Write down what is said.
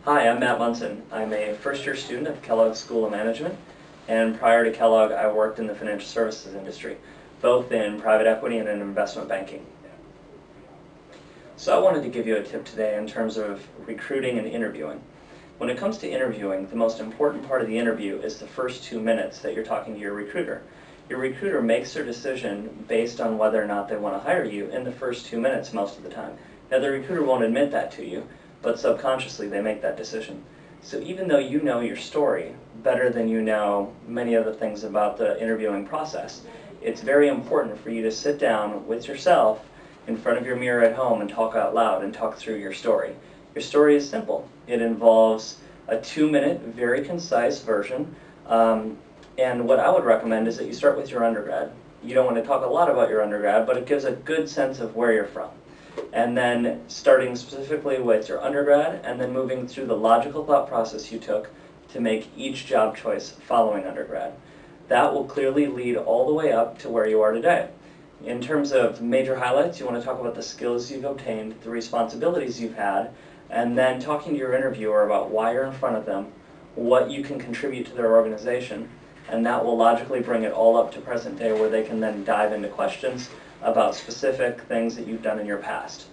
Hi, I'm Matt Monson. I'm a first-year student at the Kellogg School of Management, and prior to Kellogg, I worked in the financial services industry, both in private equity and in investment banking. So I wanted to give you a tip today in terms of recruiting and interviewing. When it comes to interviewing, the most important part of the interview is the first 2 minutes that you're talking to your recruiter. Your recruiter makes their decision based on whether or not they want to hire you in the first 2 minutes most of the time. Now, the recruiter won't admit that to you, but subconsciously they make that decision. So even though you know your story better than you know many other things about the interviewing process, it's very important for you to sit down with yourself in front of your mirror at home and talk out loud and talk through your story. Your story is simple. It involves a 2-minute, very concise version. And what I would recommend is that you start with your undergrad. You don't want to talk a lot about your undergrad, but it gives a good sense of where you're from. And then starting specifically with your undergrad and then moving through the logical thought process you took to make each job choice following undergrad. That will clearly lead all the way up to where you are today. In terms of major highlights, you want to talk about the skills you've obtained, the responsibilities you've had, and then talking to your interviewer about why you're in front of them, what you can contribute to their organization, and that will logically bring it all up to present day where they can then dive into questions about specific things that you've done in your past.